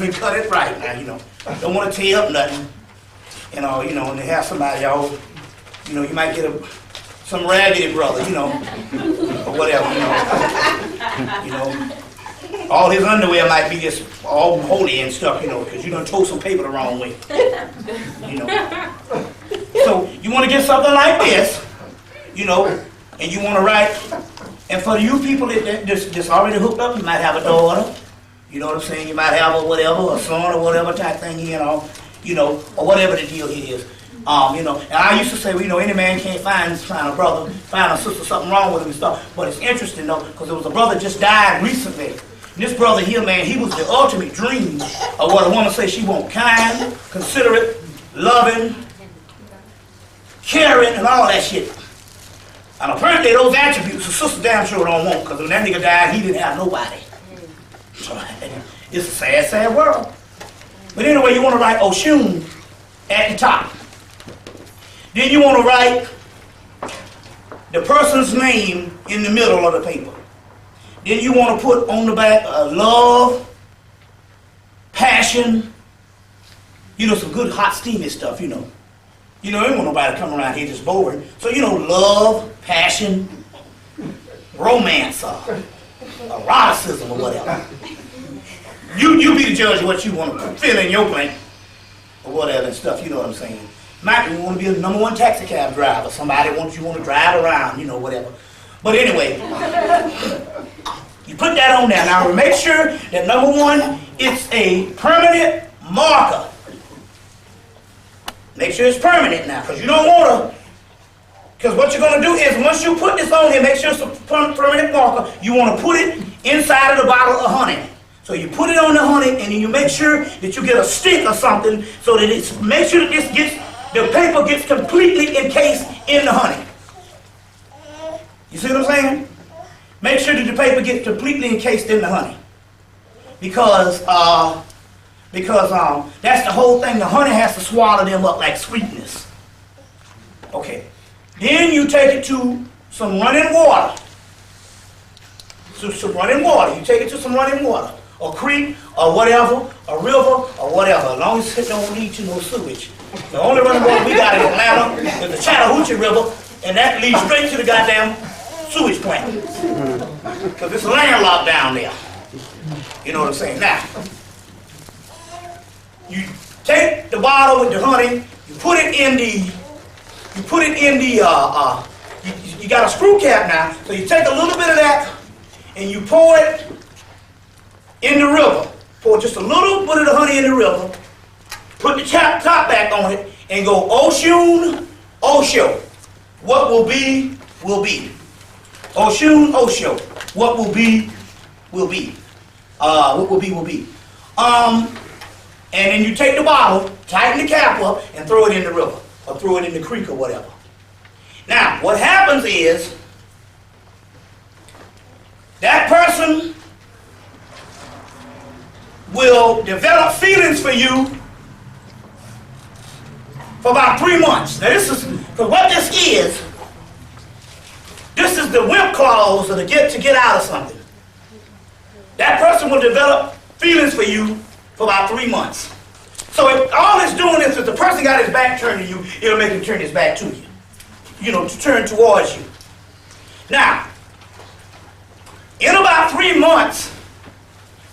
and cut it right now, Don't want to tear up nothing. And they have somebody, you might get some raggedy brother, or whatever, All his underwear might be just all holy and stuff, because you done tore some paper the wrong way. So you want to get something like this, and you want to write, and for you people that's already hooked up, you might have a daughter, you know what I'm saying? You might have a son or whatever type thing, or whatever the deal is. And I used to say, any man can't find a brother, find a sister, something wrong with him and stuff. But it's interesting though, because there was a brother just died recently. And this brother here, man, he was the ultimate dream of what a woman says she wants: kind, considerate, loving, caring, and all that shit. And apparently those attributes the sister damn sure don't want, because when that nigga died, he didn't have nobody. It's a sad, sad world. But anyway, you want to write Oshun at the top. Then you want to write the person's name in the middle of the paper. Then you want to put on the back love, passion, some good hot steamy stuff, You don't want nobody to come around here just boring. So, love, passion, romance, eroticism or whatever. You be the judge of what you want to fill in your blank or whatever and stuff, you know what I'm saying? Might you want to be a number one taxi cab driver. Somebody wants you want to drive around, whatever. But anyway, you put that on there. Now make sure that number one, it's a permanent marker. Make sure it's permanent now, because you don't want to, because what you're going to do is once you put this on here, make sure it's a permanent marker, you want to put it inside of the bottle of honey. So you put it on the honey, and then you make sure that you get a stick or something so that make sure that the paper gets completely encased in the honey. You see what I'm saying? Make sure that the paper gets completely encased in the honey. Because that's the whole thing. The honey has to swallow them up like sweetness. Okay. Then you take it to some running water. So some running water. You take it to some running water. A creek, or whatever, a river, or whatever. As long as it don't lead to no sewage. The only running water we got in Atlanta is the Chattahoochee River, and that leads straight to the goddamn sewage plant. Because it's landlocked down there. You know what I'm saying? Now, you take the bottle with the honey, you put it in the, you got a screw cap now, so you take a little bit of that, and you pour it in the river. Pour just a little bit of the honey in the river, put the top back on it, and go Oshun, Osho. What will be, will be. Oshun, Osho. What will be, will be. What will be, will be. And then you take the bottle, tighten the cap up, and throw it in the river, or throw it in the creek or whatever. Now, what happens is, that person will develop feelings for you for about 3 months. Now this is, because what this is the wimp clause of the to get out of something. That person will develop feelings for you for about 3 months. So if all it's doing is if the person got his back turned to you, it'll make him turn his back to you. To turn towards you. Now, in about 3 months,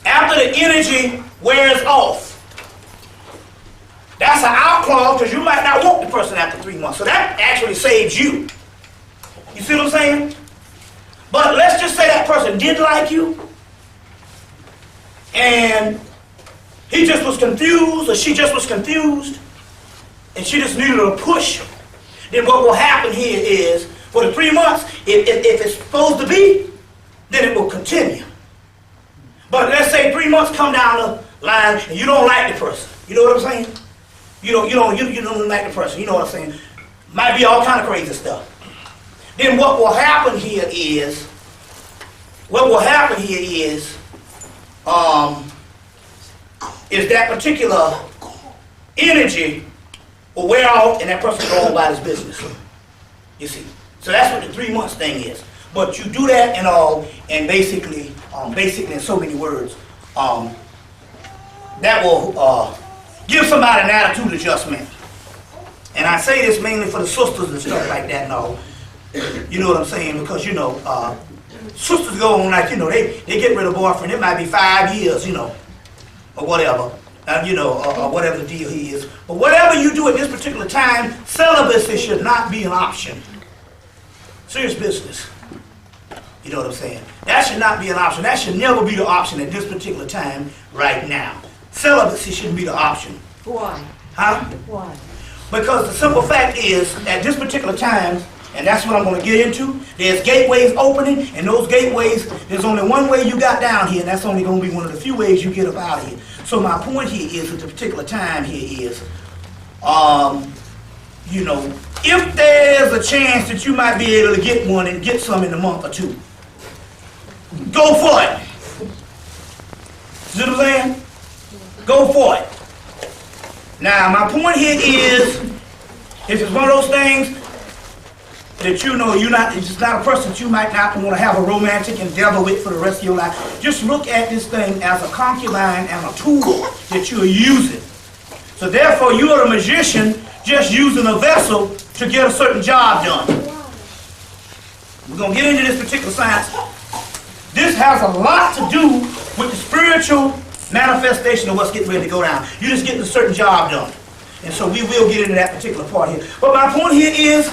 after the energy wears off, that's an out clause because you might not want the person after 3 months. So that actually saves you. You see what I'm saying? But let's just say that person did like you, and he just was confused, or she just was confused, and she just needed a push. Then what will happen here is, for the 3 months, if it's supposed to be, then it will continue. But let's say 3 months come down the line and you don't like the person. You know what I'm saying? You don't like the person. You know what I'm saying? Might be all kind of crazy stuff. Then what will happen here is that particular energy will wear off and that person will go on about his business. You see. So that's what the 3 months thing is. But you do that and basically in so many words, that will give somebody an attitude adjustment. And I say this mainly for the sisters and stuff like that and all. You know what I'm saying? Because, you know, sisters go on like, you know, they get rid of boyfriend. It might be 5 years, you know, or whatever. You know, or whatever the deal he is. But whatever you do at this particular time, celibacy should not be an option. Serious business. You know what I'm saying? That should not be an option. That should never be the option at this particular time right now. Celibacy shouldn't be the option. Why? Huh? Why? Because the simple fact is, at this particular time, and that's what I'm going to get into, there's gateways opening, and those gateways, there's only one way you got down here, and that's only going to be one of the few ways you get up out of here. So my point here is, at the particular time here is, you know, if there's a chance that you might be able to get one and get some in a month or two, go for it. See what I'm saying? Go for it. Now, my point here is, if it's one of those things that you know it's just not a person that you might not want to have a romantic endeavor with for the rest of your life, just look at this thing as a concubine and a tool that you're using. So therefore, you are a magician just using a vessel to get a certain job done. We're going to get into this particular science. This has a lot to do with the spiritual manifestation of what's getting ready to go down. You're just getting a certain job done. And so we will get into that particular part here. But my point here is,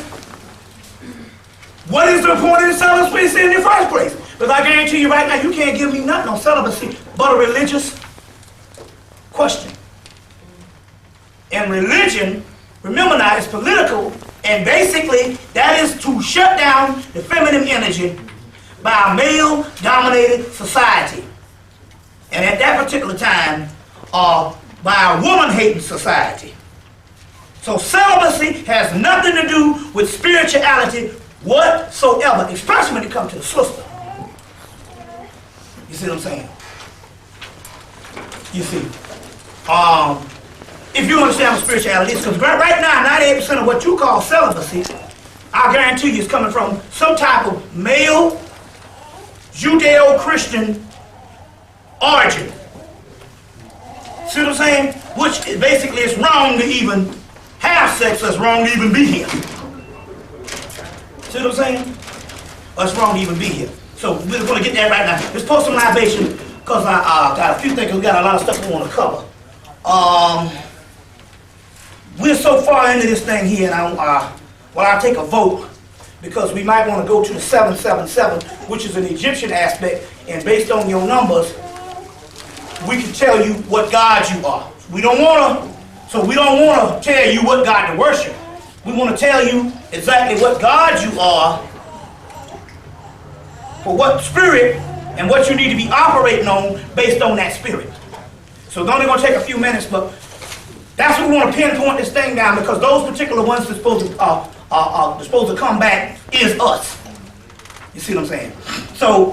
what is the point of the celibacy in the first place? Because I guarantee you right now, you can't give me nothing on celibacy but a religious question. And religion, remember now, is political, and basically that is to shut down the feminine energy by a male-dominated society. And at that particular time, by a woman-hating society. So celibacy has nothing to do with spirituality whatsoever, especially when it comes to the sister. You see what I'm saying? You see. If you understand what spirituality is, because right now, 98% of what you call celibacy, I guarantee you is coming from some type of male, Judeo-Christian origin. See what I'm saying? Which basically it's wrong to even have sex, so it's wrong to even be here. See what I'm saying? Or it's wrong to even be here. So we're going to get that right now. Let's post some libation, because I got a few things, we got a lot of stuff we want to cover. We're so far into this thing here, and I'll take a vote, because we might want to go to the 777, which is an Egyptian aspect, and based on your numbers, we can tell you what God you are. We don't want to tell you what God to worship. We want to tell you exactly what God you are, for what spirit, and what you need to be operating on based on that spirit. So it's only going to take a few minutes, but that's what we want to pinpoint this thing down, because those particular ones that's supposed to come back is us. You see what I'm saying? So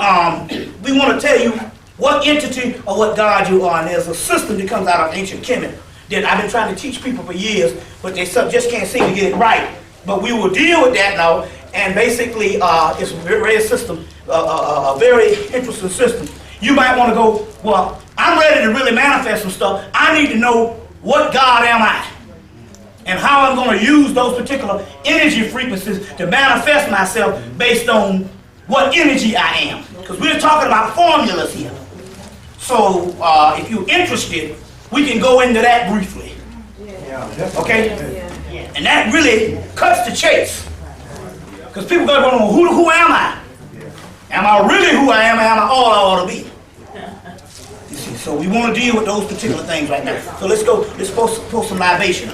we want to tell you what entity or what God you are, and there's a system that comes out of ancient Kemet that I've been trying to teach people for years, but they just can't seem to get it right. But we will deal with that now, and basically it's a very system, a very interesting system. You might want to go, well, I'm ready to really manifest some stuff. I need to know what God am I, and how I'm going to use those particular energy frequencies to manifest myself based on what energy I am. Because we're talking about formulas here. So if you're interested, we can go into that briefly. Okay? And that really cuts the chase. Because people go, well, who am I? Am I really who I am, or am I all I ought to be? You see, so we want to deal with those particular things right now. So let's post some libation.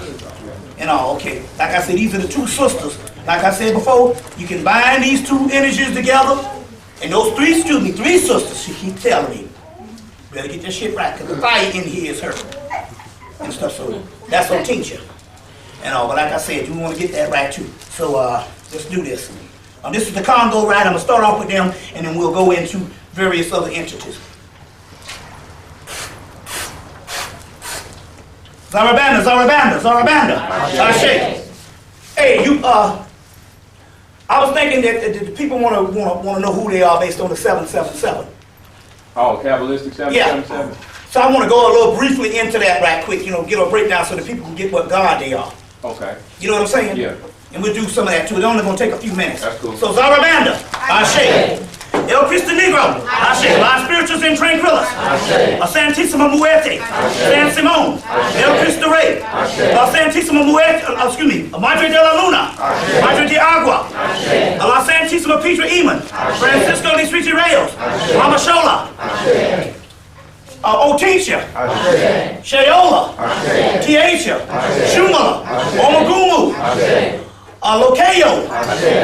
And all, okay. Like I said, these are the two sisters. Like I said before, you can bind these two energies together. And those three sisters, she keep telling me, better get this shit right, because the fire in here is her. And stuff, so that's on tincture. And all, but like I said, you want to get that right too. So let's do this. This is the Congo, right? I'm going to start off with them, and then we'll go into various other entities. Zarabanda. Ashe. Hey, you, I was thinking that the people want to know who they are based on the 777. Oh, Kabbalistic 777? Yeah. So I want to go a little briefly into that right quick, get a breakdown so that people can get what God they are. Okay. You know what I'm saying? Yeah. And we'll do some of that too. It's only going to take a few minutes. That's cool. So Zarabanda, Ashe. El Cristo Negro, Ashe. La Spiritus in Tranquilis, A Santissima Muerte, San Simon, El Cristo Rey, La Santissima Muerte, Madre de la Luna, Madre de Agua, La Santissima Petra Eamon, Francisco de Street Reyes, Ramashola, Oticia, Sheola, Tiatia, Shumala, Omagumu, Locayo,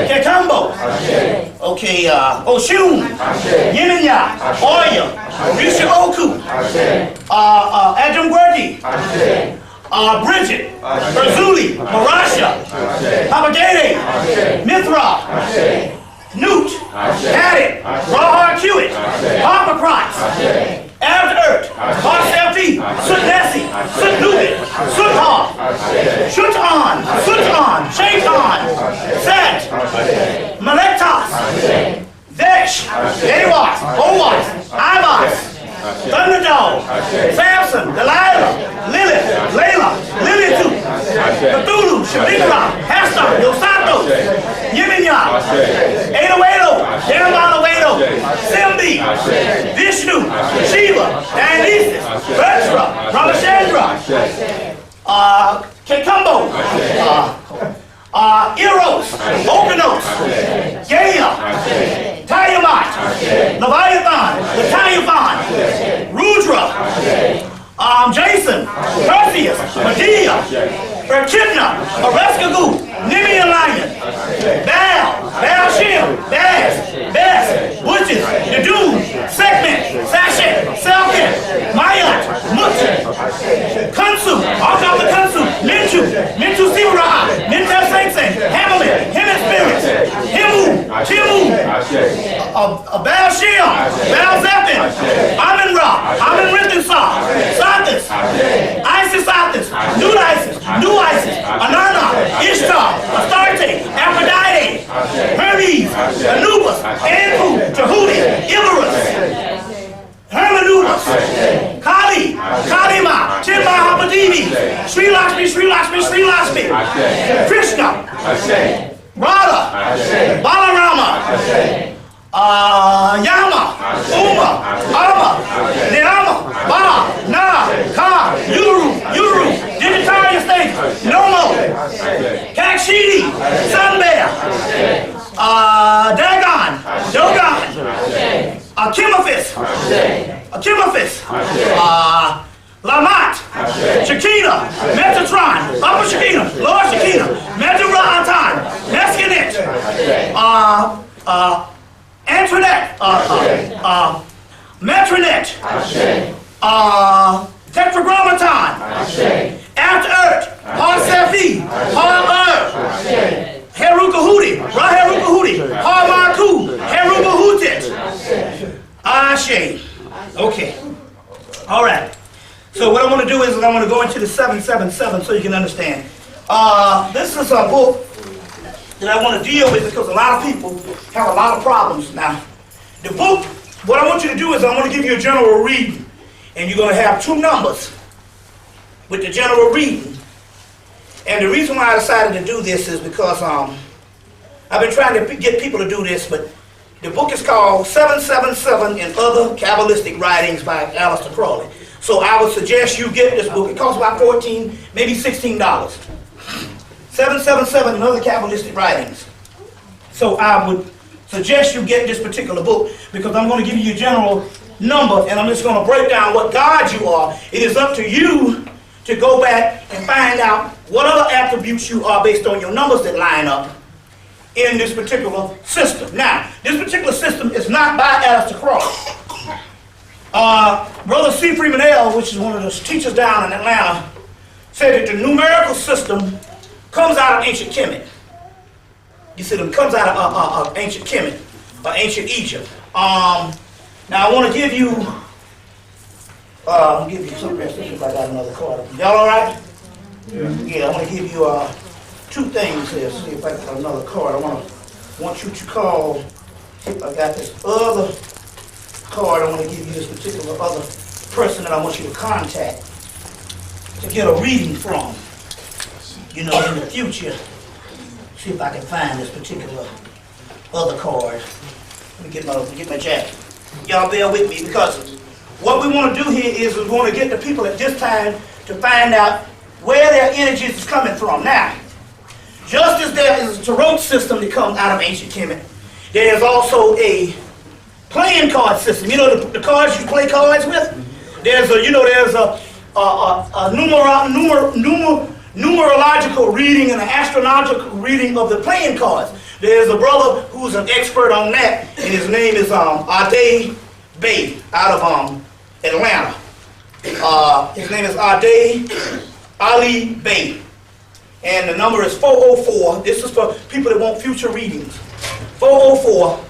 Kekambo, okay, Oshun, Yeminya, Oya, Risha Oku, Adam Gwerdi, Bridget, Berzuli, Marasha, Papagade, Mithra, Newt, Haddock, Rawhard Hewitt, Harpocrots, Ert, Barselfi, Soot Nessie, Soot Nubit, Soot Hall, Sutan, Shaitan, Set, Malektas, Vesh, Ewas, Owas, Ibas, Thunderdog, Samson, Delilah, Lilith, Layla, Lilitu, Cthulhu, Shabikara, Hester, Dos Santos, Yeminya, Edoedo, Dambalawedo, Simbi, Vishnu, Shiva, Dionysus, Vetra, Ramachandra, Kekumbo, Eros, Okanos, Gaia, Tiamat, Leviathan, Leviathan, Rudra, Jason, Perseus, Medea, Echidna, Areskagoo, Nemean Lion, Baal Shem, Baz, Witches, Nadoon, Segment, Sashet, Selkin, Mayat, Mut, Kunsu, Alcom the Kunsu, Mintu Sivara, Mintel Saint, Hamlet, Hemmitt Spirits, Timu, Baal Shem, Baal Zeppin, Amin Ra, Amin Rinthensar, Sothis, Isis, New Isis, Anana, Ishtar, Astarte, Aphrodite, Hermes, Anubis, Anpu, Tahuti, Iberus, Hermanubis, Kali, Kalima, Timba Hapadevi, Sri Lakshmi, Krishna, Radha, Balarama, Yama, Uma, Ama, Nirama, Ba, Na, Ka, Yuru, Digitarian State, Nomo, Kakshidi, Sunbear, Dagon, Dogon, Akimophis, Lamat, Shekina, Metatron, Upper Shekina, Lower Shekina, Metaratan, Mescanet, Antoinette, Metronet, Tetragrammaton, After Earth, Parsefi, Par-Ur, Herukahudi, Ra-Herukahudi, Par-Marku, Herukahutit, Ashe. Okay. All right. So what I want to do is I want to go into the 777 so you can understand. This is a book that I want to deal with because a lot of people have a lot of problems. Now, the book, what I want you to do is I'm going to give you a general reading, and you're going to have two numbers with the general reading. And the reason why I decided to do this is because I've been trying to get people to do this, but the book is called 777 and Other Kabbalistic Writings by Aleister Crowley. So I would suggest you get this book. It costs about $14, maybe $16. 777 and Other Kabbalistic Writings. So I would suggest you get this particular book because I'm going to give you a general number and I'm just going to break down what God you are. It is up to you to go back and find out what other attributes you are based on your numbers that line up in this particular system. Now, this particular system is not by Aleister Crowley. Brother C. Freeman L., which is one of the teachers down in Atlanta, said that the numerical system comes out of ancient Kemet. You see, it comes out of ancient Kemet, or ancient Egypt. Now, I want to give you, something else. If I got another card. Y'all all right? Yeah, I want to give you two things here. See if I got another card. I want you to call. I got this other card. I want to give you this particular other person that I want you to contact to get a reading from, you know, in the future. See if I can find this particular other card. Let me get my jacket. Y'all bear with me, because what we want to do here is we want to get the people at this time to find out where their energies is coming from. Now, just as there is a tarot system that comes out of ancient Kemet, there is also a playing card system. You know the cards you play cards with? There's a numerological reading and an astrological reading of the playing cards. There's a brother who's an expert on that, and his name is Ade Bay out of Atlanta. His name is Ade Ali Bay. And the number is 404. This is for people that want future readings. 404.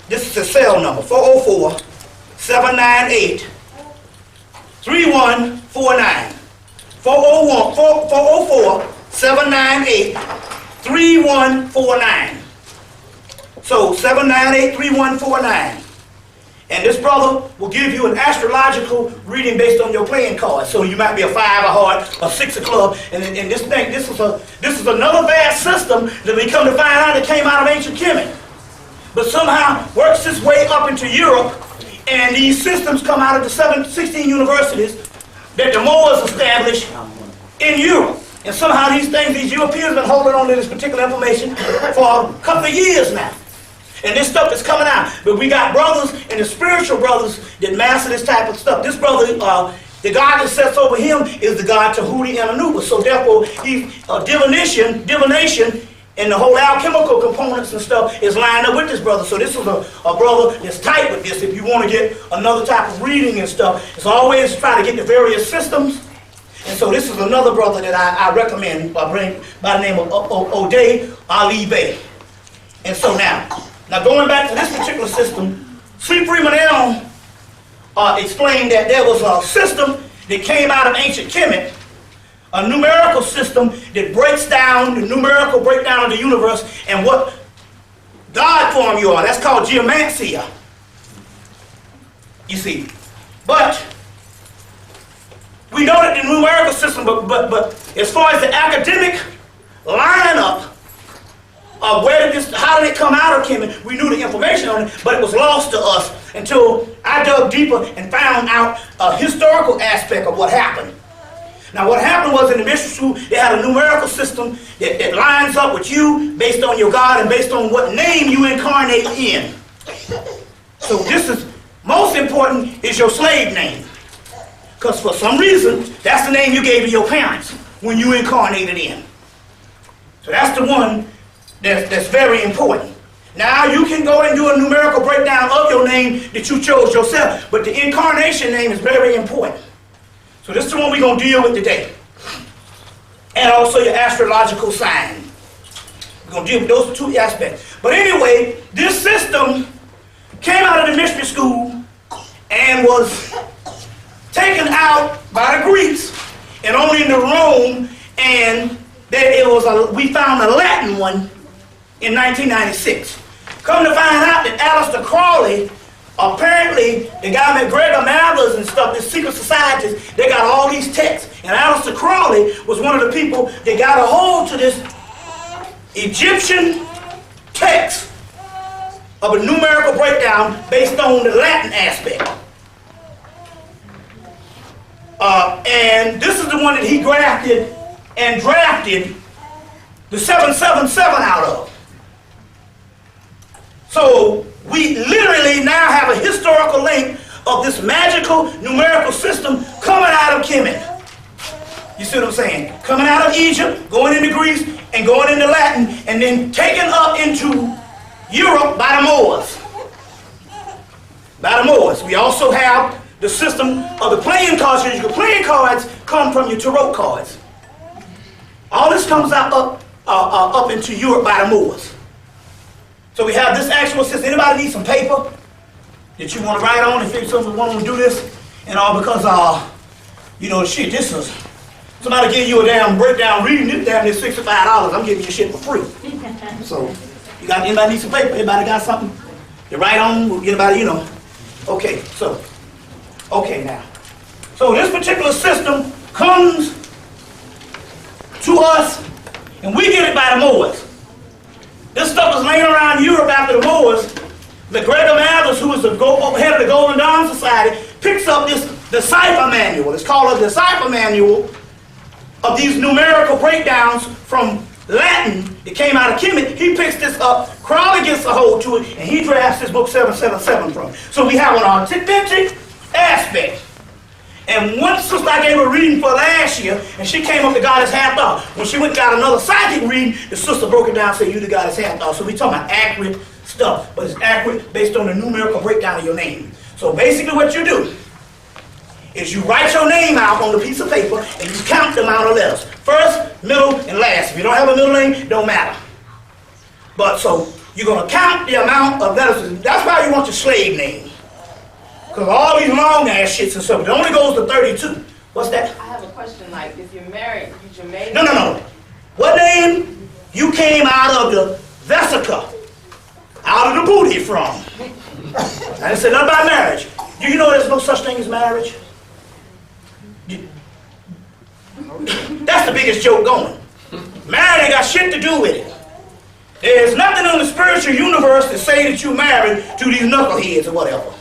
This is the cell number. 404-798-3149. 404-798-3149. So 798-3149. And this brother will give you an astrological reading based on your playing cards. So you might be a 5 of heart, a 6 of club, and this is another vast system that we come to find out that came out of ancient Kemet, but somehow works its way up into Europe. And these systems come out of the 16 universities that the Moors established in Europe. And somehow these Europeans have been holding on to this particular information for a couple of years now. And this stuff is coming out. But we got brothers and the spiritual brothers that master this type of stuff. This brother, the God that sets over him is the God Tahuti and Anubis. So therefore, divination, and the whole alchemical components and stuff is lined up with this brother. So this is a brother that's tight with this. If you want to get another type of reading and stuff, it's always try to get the various systems. And so this is another brother that I recommend by the name of Ode Ali Bey. And so now going back to this particular system, C. Freeman Elm explained that there was a system that came out of ancient Kemet, a numerical system that breaks down the numerical breakdown of the universe and what God form you are. That's called geomancy. You see. But we know that the numerical system, but as far as the academic lineup of how did it come out of Kemet, we knew the information on it, but it was lost to us until I dug deeper and found out a historical aspect of what happened. Now what happened was in the mystery school, they had a numerical system that lines up with you based on your God and based on what name you incarnate in. So this is, most important is your slave name. Because for some reason, that's the name you gave to your parents when you incarnated in. So that's the one that's very important. Now you can go and do a numerical breakdown of your name that you chose yourself, but the incarnation name is very important. So this is the one we're going to deal with today. And also your astrological sign. We're going to deal with those two aspects. But anyway, this system came out of the mystery school and was taken out by the Greeks and only into Rome, and we found a Latin one in 1996. Come to find out that Aleister Crowley, apparently the guy met Gregor Mathers and stuff, the secret societies, they got all these texts. And Aleister Crowley was one of the people that got a hold to this Egyptian text of a numerical breakdown based on the Latin aspect. And this is the one that he grafted and drafted the 777 out of. So we literally now have a historical link of this magical numerical system coming out of Kemet. You see what I'm saying? Coming out of Egypt, going into Greece, and going into Latin, and then taken up into Europe by the Moors. By the Moors. We also have the system of the playing cards. Your playing cards come from your tarot cards. All this comes out up into Europe by the Moors. So we have this actual system. Anybody need some paper that you want to write on if you want to do this? And all because, shit, this is, somebody give you a damn breakdown reading this damn near $65. I'm giving you shit for free. So, anybody need some paper? Anybody got something to write on? Anybody, Okay, so Okay, now. So this particular system comes to us, and we get it by the Moors. This stuff was laying around Europe after the Moors. McGregor Mathers, who was the head of the Golden Dawn Society, picks up this decipher manual. It's called a decipher manual of these numerical breakdowns from Latin. It came out of Kemet. He picks this up, Crowley gets a hold to it, and he drafts his book 777 from it. So we have an authentic aspect. And one sister I gave a reading for last year, and she came up to Goddess Hathor. When she went and got another psychic reading, the sister broke it down and said, you the Goddess Hathor. So we're talking about accurate stuff, but it's accurate based on the numerical breakdown of your name. So basically what you do is you write your name out on a piece of paper and you count the amount of letters. First, middle, and last. If you don't have a middle name, it don't matter. But so you're going to count the amount of letters. That's why you want your slave name. Because all these long ass shits and stuff, it only goes to 32. What's that? I have a question, like if you're married, you Jamaican? No. What name you came out of the vesica, out of the booty from? I didn't say nothing about marriage. Do you know there's no such thing as marriage? That's the biggest joke going. Marriage ain't got shit to do with it. There's nothing in the spiritual universe to say that you're married to these knuckleheads or whatever.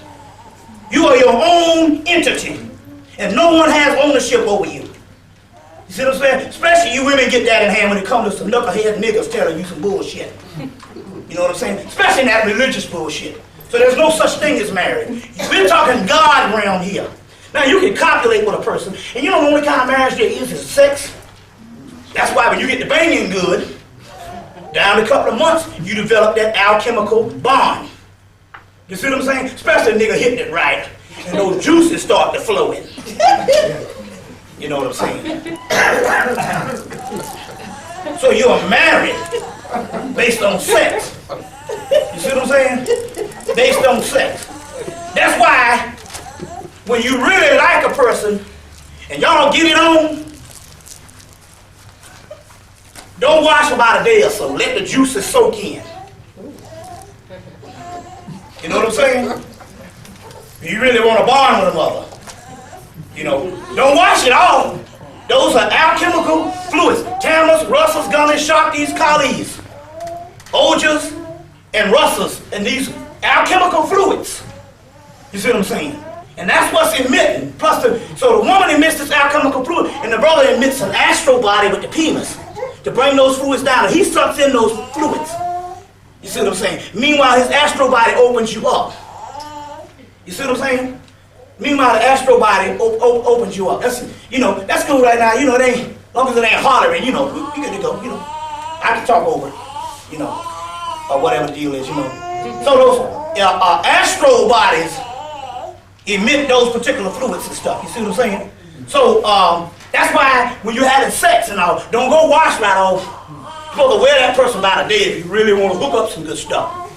You are your own entity, and no one has ownership over you. You see what I'm saying? Especially you women get that in hand when it comes to some knucklehead niggas telling you some bullshit. You know what I'm saying? Especially in that religious bullshit. So there's no such thing as marriage. We're talking God realm here. Now you can copulate with a person, and you know the only kind of marriage there is sex. That's why when you get the banging good, down a couple of months, you develop that alchemical bond. You see what I'm saying? Especially a nigga hitting it right, and those juices start to flow in. You know what I'm saying? So you're married based on sex. You see what I'm saying? Based on sex. That's why when you really like a person and y'all get it on, don't wash about a day or so. Let the juices soak in. You know what I'm saying? You really want to bond with a mother. You know, don't wash it off. Those are alchemical fluids. Tamas, Russels, Gunnies, Shaktis, Kalis, Ojas, and Russels, and these alchemical fluids. You see what I'm saying? And that's what's emitting. Plus, so the woman emits this alchemical fluid, and the brother emits an astral body with the penis to bring those fluids down. And he sucks in those fluids. You see what I'm saying? Meanwhile, his astral body opens you up. You see what I'm saying? Meanwhile, the astral body opens you up. That's, you know, that's cool right now. You know, it ain't, as long as it ain't hollering, you know, we good to go. You know, I can talk over it, you know, or whatever the deal is, you know. So those astral bodies emit those particular fluids and stuff. You see what I'm saying? So that's why when you're having sex and all, don't go wash right off. You're supposed to wear that person by the day if you really want to hook up some good stuff.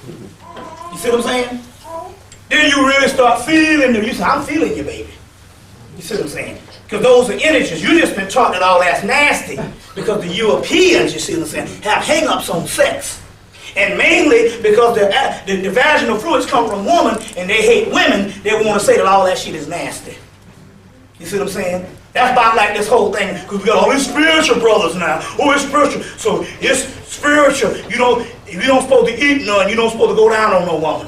You see what I'm saying? Then you really start feeling them. You say, I'm feeling you, baby. You see what I'm saying? Because those are energies. You just been taught that all that's nasty. Because the Europeans, you see what I'm saying, have hang-ups on sex. And mainly because the vaginal fluids come from women and they hate women, they want to say that all that shit is nasty. You see what I'm saying? That's about like this whole thing, because we got all these spiritual brothers now. Oh, it's spiritual. So it's spiritual. You don't supposed to eat none. You don't supposed to go down on no woman.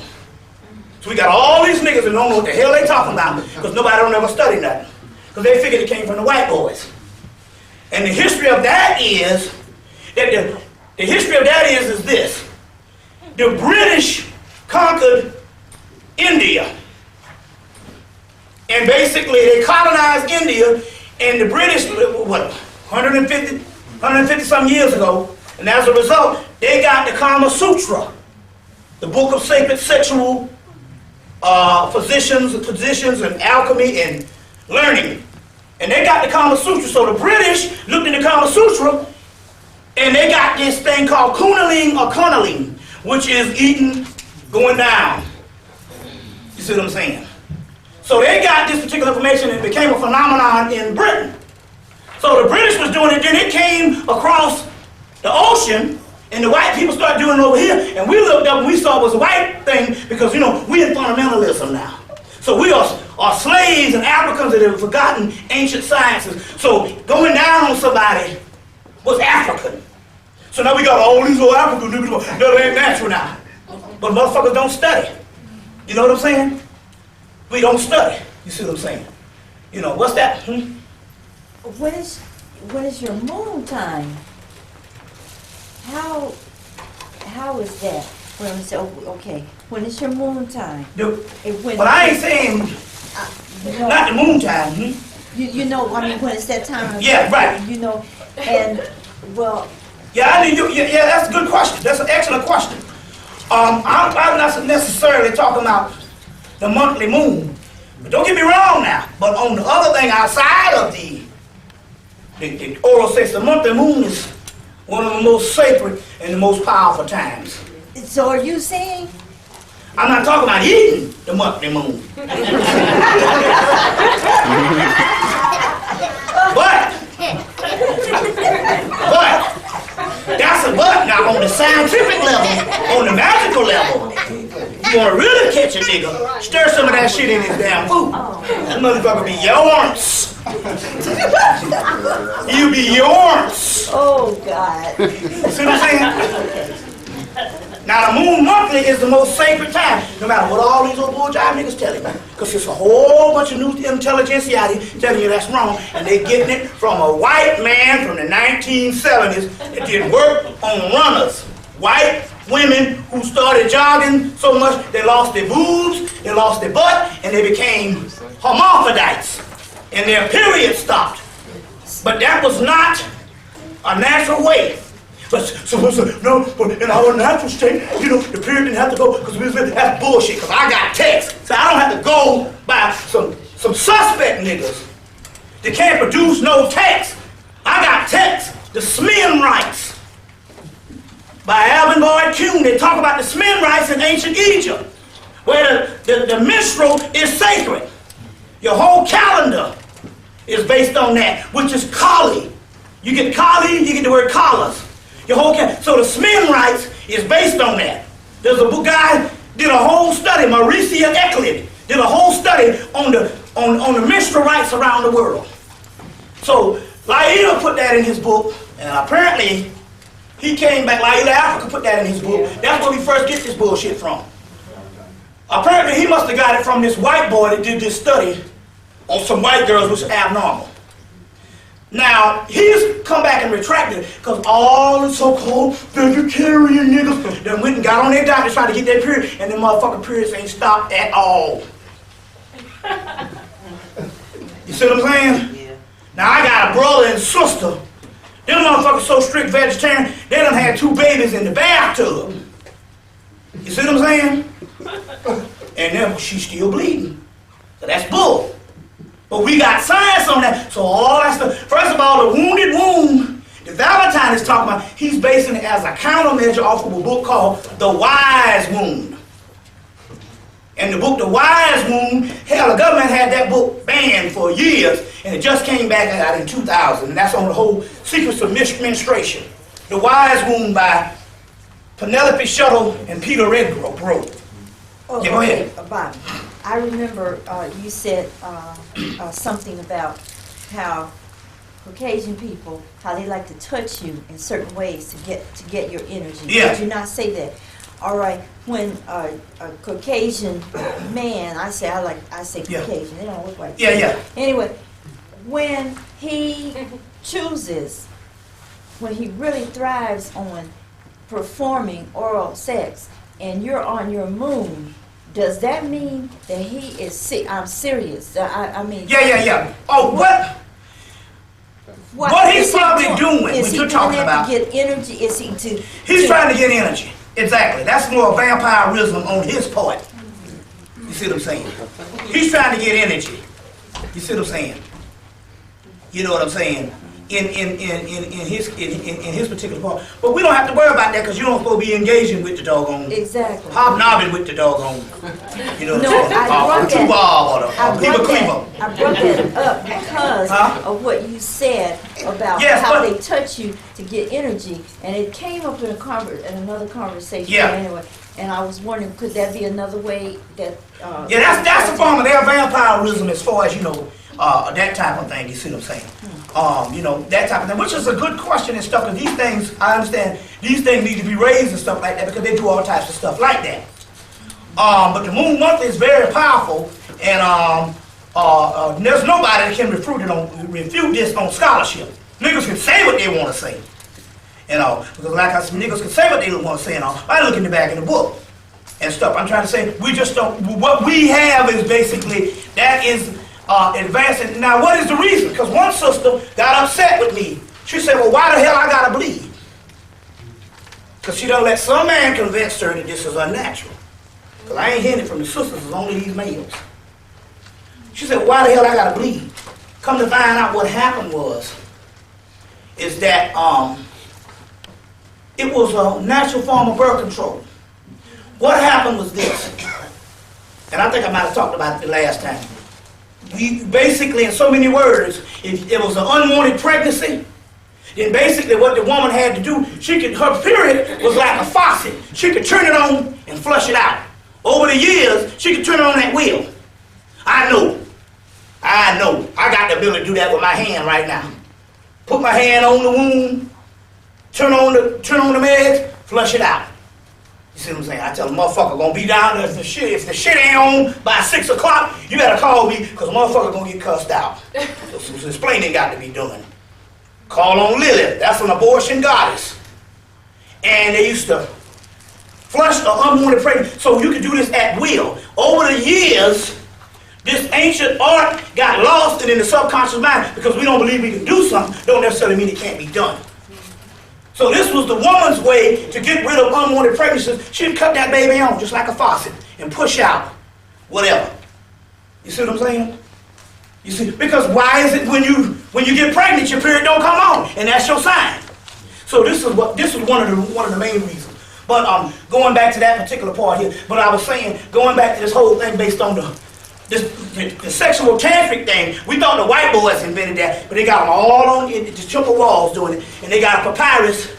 So we got all these niggas that don't know what the hell they talking about, because nobody don't ever study nothing. Because they figured it came from the white boys. And the history of that is, that the history of that is this. The British conquered India. And basically they colonized India, and the British, what, 150 some years ago, and as a result, they got the Kama Sutra, the book of sacred sexual positions and alchemy and learning. And they got the Kama Sutra. So the British looked at the Kama Sutra, and they got this thing called Kunaling or Kunaling, which is eating, going down. You see what I'm saying? So they got this particular information, and it became a phenomenon in Britain. So the British was doing it, then it came across the ocean, and the white people started doing it over here, and we looked up and we saw it was a white thing because, you know, we're in fundamentalism now. So we are slaves and Africans that have forgotten ancient sciences. So going down on somebody was African. So now we got all these old African niggas. That ain't natural now. But motherfuckers don't study. You know what I'm saying? We don't study. You see what I'm saying? You know, what's that? When is your moon time? How is that? When we say, okay, when is your moon time? But I ain't saying not the moon time. You know, I mean, when it's that time. Yeah, right. You know, and well. Yeah, yeah, that's a good question. That's an excellent question. I'm not necessarily talking about the monthly moon. But don't get me wrong now. But on the other thing outside of the oral sex, the monthly moon is one of the most sacred and the most powerful times. So are you saying? I'm not talking about eating the monthly moon. But that's a but. Now on the scientific level, on the magical level, you want to really catch a nigga, stir some of that shit in his damn food. That motherfucker be yours. You be yours. Oh God. See what I'm saying? Now the moon monthly is the most sacred time, no matter what all these old bullshit niggas tell you. Because it's a whole bunch of new intelligentsia out here telling you that's wrong, and they getting it from a white man from the 1970s that did work on runners. White women who started jogging so much they lost their boobs, they lost their butt, and they became hermaphrodites. And their period stopped. But that was not a natural way. But in our natural state, you know, the period didn't have to go because that's bullshit. Because I got text, so I don't have to go by some suspect niggas that can't produce no text. I got text, the Smen rites by Alvin Boyd Kuhn. They talk about the Smen rites in ancient Egypt, where the minstrel is sacred. Your whole calendar is based on that, which is Kali. You get Kali, you get the word collars. Your whole so the Smen rites is based on that. There's a guy did a whole study, Mauricia Euclid did a whole study on the minstrel rites around the world. So Laila put that in his book, and apparently he came back. Laila Africa put that in his book. That's where we first get this bullshit from. Apparently he must have got it from this white boy that did this study on some white girls, which is abnormal. Now, he's come back and retracted because all the so-called vegetarian niggas that went and got on their diet to try to get their period, and them motherfucking periods ain't stopped at all. You see what I'm saying? Yeah. Now, I got a brother and sister. Them motherfuckers so strict vegetarian, they done had 2 babies in the bathtub. You see what I'm saying? And then she's still bleeding. So that's bull. But we got science on that. So all that stuff. First of all, the wounded womb, the Valentine is talking about, he's basing it as a countermeasure off of a book called The Wise Wound. And the book The Wise Wound, hell, the government had that book banned for years, and it just came back out in 2000. And that's on the whole Secrets of Menstruation. The Wise Wound by Penelope Shuttle and Peter Redgrove. Oh, yeah, go ahead. Bobby, I remember you said something about how Caucasian people, how they like to touch you in certain ways to get your energy. Yeah. Did you not say that? All right. When a Caucasian man, I say Caucasian. They don't look like. Yeah, yeah. Anyway, when he chooses, when he really thrives on performing oral sex, and you're on your moon, does that mean that he is I'm serious? I mean. Yeah. Oh, what he's probably doing, what you're talking about. Is he to get energy? Is he to? He's trying to get energy. Exactly. That's more vampirism on his part. You see what I'm saying? He's trying to get energy. You see what I'm saying? You know what I'm saying? In his particular part. But we don't have to worry about that because you don't supposed to be engaging with the doggone. Exactly. Hobnobbing with the doggone. You know what I'm saying? I brought that up because of what you said about how they touch you to get energy, and it came up in another conversation. Yeah. Anyway, And I was wondering, could that be another way that? Yeah, that's the form of their vampirism as far as, you know, that type of thing, you see what I'm saying? You know, that type of thing, which is a good question and stuff, because these things, I understand, these things need to be raised and stuff like that, because they do all types of stuff like that. But the moon month is very powerful, and there's nobody that can refute this on scholarship. Niggas can say what they want to say, you know, because like I said, niggas can say what they want to say and all. I look in the back of the book and stuff. I'm trying to say, we just don't, what we have is basically, that is advancing. Now, what is the reason? Because one sister got upset with me. She said, well, why the hell I gotta bleed? Because she don't let some man convince her that this is unnatural. Because I ain't hearing it from the sisters, it's only these males. She said, why the hell I gotta bleed? Come to find out what happened is that it was a natural form of birth control. What happened was this, and I think I might have talked about it the last time. We basically, in so many words, if it was an unwanted pregnancy, then basically what the woman had to do, her period was like a faucet. She could turn it on and flush it out. Over the years, she could turn it on that wheel. I know. I got the ability to do that with my hand right now. Put my hand on the wound, turn on the meds, flush it out. You see what I'm saying? I tell the motherfucker gonna be down there if the shit ain't on by 6 o'clock, you better call me, because the motherfucker gonna get cussed out. So some explaining got to be done. Call on Lilith, that's an abortion goddess. And they used to flush an unwanted pregnancy, so you could do this at will. Over the years, this ancient art got lost in the subconscious mind, because we don't believe we can do something, don't necessarily mean it can't be done. So this was the woman's way to get rid of unwanted pregnancies. She'd cut that baby on just like a faucet and push out whatever. You see what I'm saying? You see, because why is it when you get pregnant your period don't come on, and that's your sign? So this is one of the main reasons. But going back to that particular part here, but I was saying, going back to this whole thing based on the sexual tantric thing, we thought the white boys invented that, but they got them all on the temple walls doing it, and they got a papyrus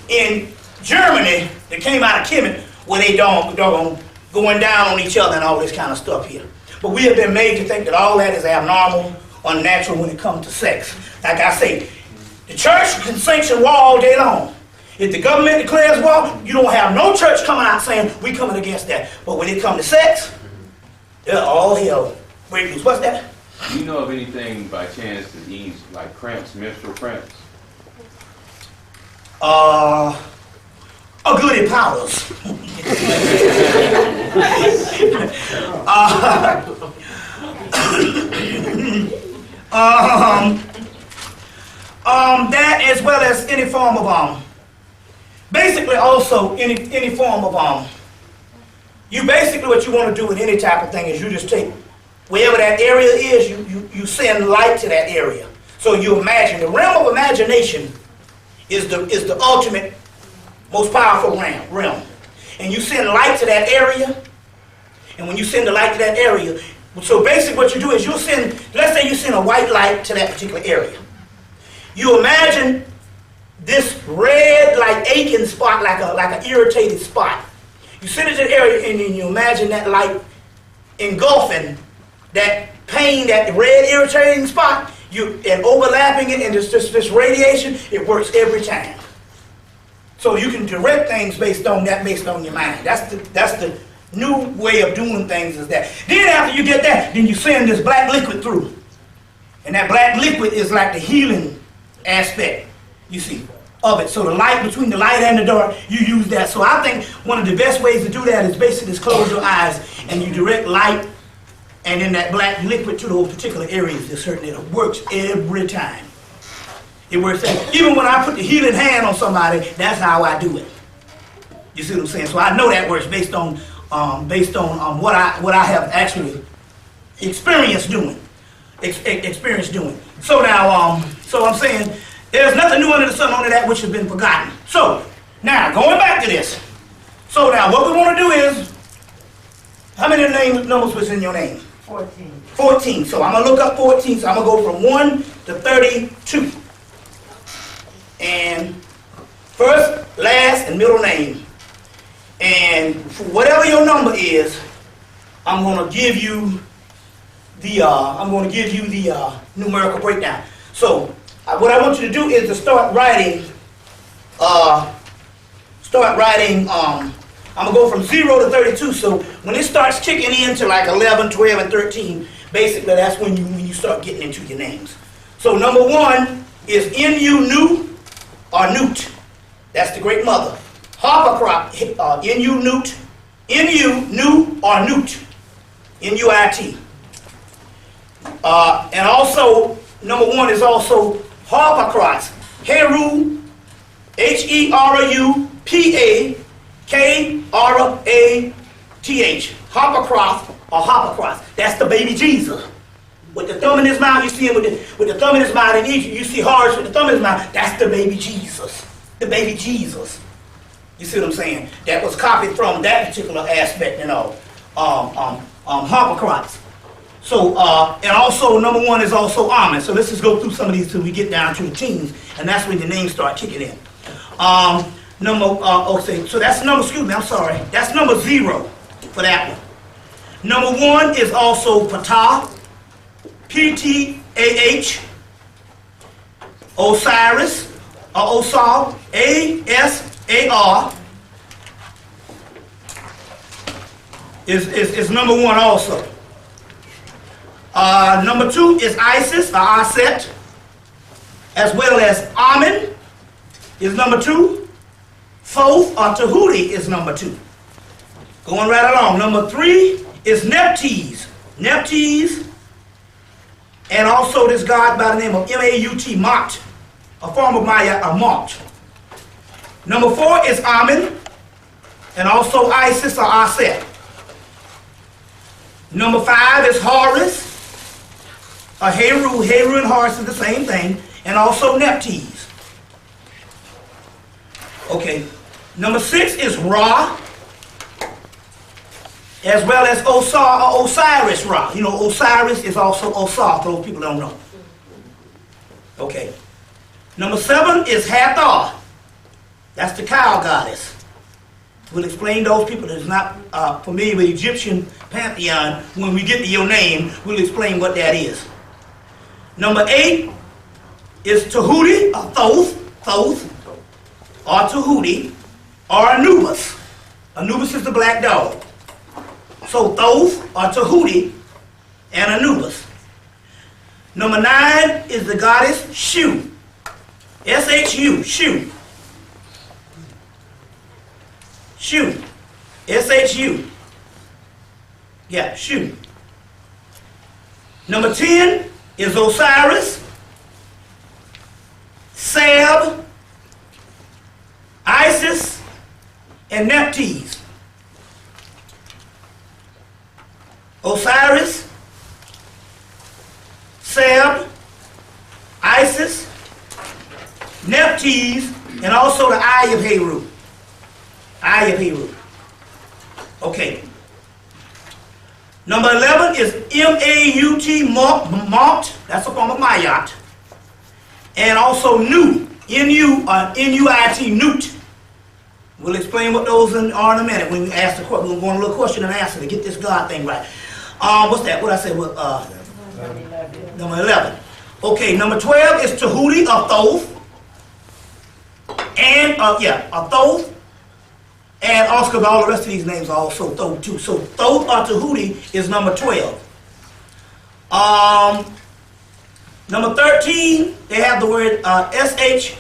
in Germany that came out of Kemet where they going down on each other and all this kind of stuff here. But we have been made to think that all that is abnormal, unnatural when it comes to sex. Like I say, the church can sanction war all day long. If the government declares war, you don't have no church coming out saying we coming against that. But when it comes to sex, all hell breaks loose. What's that? Do you know of anything by chance that ease like cramps, menstrual cramps? Goody powders. That as well as any form of basically also any form of you basically what you want to do with any type of thing is you just take wherever that area is, you send light to that area. So you imagine, the realm of imagination is the ultimate, most powerful realm. And you send light to that area, and when you send the light to that area, so basically what you do is let's say you send a white light to that particular area. You imagine this red, like aching spot, like an irritated spot. You send it to the area, and then you imagine that light engulfing that pain, that red irritating spot, and overlapping it, and this radiation, it works every time. So you can direct things based on your mind. That's the new way of doing things is that. Then after you get that, then you send this black liquid through. And that black liquid is like the healing aspect, you see, of it. So the light, between the light and the dark, you use that. So I think one of the best ways to do that is basically just close your eyes and you direct light and then that black liquid to those particular areas. It works every time. It works. Even when I put the healing hand on somebody, that's how I do it. You see what I'm saying? So I know that works based on what I have actually experienced doing. So now, so I'm saying there's nothing new under the sun under that which has been forgotten. So now going back to this. So now what we want to do is, how many numbers was in your name? 14. 14. So I'm gonna look up 14. So I'm gonna go from 1 to 32. And first, last, and middle name. And for whatever your number is, I'm going to give you the numerical breakdown. So what I want you to do is to start writing. I'm going to go from 0 to 32. So when it starts kicking into like 11, 12, and 13, basically that's when you start getting into your names. So number 1 is N-U, Nu, or Newt. That's the great mother. Harpacrop, N-U, Newt. N-U, Nu, or Newt. N-U-I-T. And also, number 1 is also Harpacrots. Heru, H-E-R-U-P-A-K-R-A-T-H. Harpacross or Harpacross. That's the baby Jesus. With the thumb in his mouth, you see him with the thumb in his mouth in Egypt. You see Horus with the thumb in his mouth. That's the baby Jesus. The baby Jesus. You see what I'm saying? That was copied from that particular aspect, Harpacrots. So, and also number 1 is also Amen. So let's just go through some of these till we get down to the teens, and that's when the names start kicking in. So that's number, that's number 0 for that one. Number 1 is also Ptah, P-T-A-H, Osiris, or Osar, A-S-A-R, is number 1 also. Number 2 is Isis, or Aset, as well as Amen is number 2. Thoth, or Tahuti is number 2. Going right along. Number 3 is Nephthys. Nephthys, and also this god by the name of M-A-U-T, Mot, a form of Maya, a Mot. Number 4 is Amen, and also Isis, or Aset. Number 5 is Horus, or Heru. Heru and Horus is the same thing, and also Nephthys. Okay. Number 6 is Ra, as well as Osar or Osiris Ra. You know, Osiris is also Osar, for those people don't know. Okay. Number 7 is Hathor. That's the cow goddess. We'll explain those people that is not familiar with Egyptian pantheon. When we get to your name, we'll explain what that is. Number 8 is Tahuti, or Thoth, or Tahuti, or Anubis. Anubis is the black dog. So Thoth, or Tahuti, and Anubis. Number 9 is the goddess Shu. S-H-U, Shu. Shu. S-H-U. Yeah, Shu. Number 10 is Osiris, Seb, Isis, and Nephthys. Osiris, Seb, Isis, Nephthys, and also the Eye of Heru. Eye of Heru. Okay. Number 11 is M-A-U-T, Mot. That's a form of Mayat. And also Nu, N-U, N-U-I-T, Newt. We'll explain what those are in a minute when we ask the question. We're going to do a little question and answer to get this God thing right. What's that? What did I say? Number 11. Okay, number 12 is Tahuti, or Thoth. And, Thoth. And also, because all the rest of these names are also Thoth too. So Thoth, or Tahuti, is number 12. Number 13, they have the word S-H-O-M-C.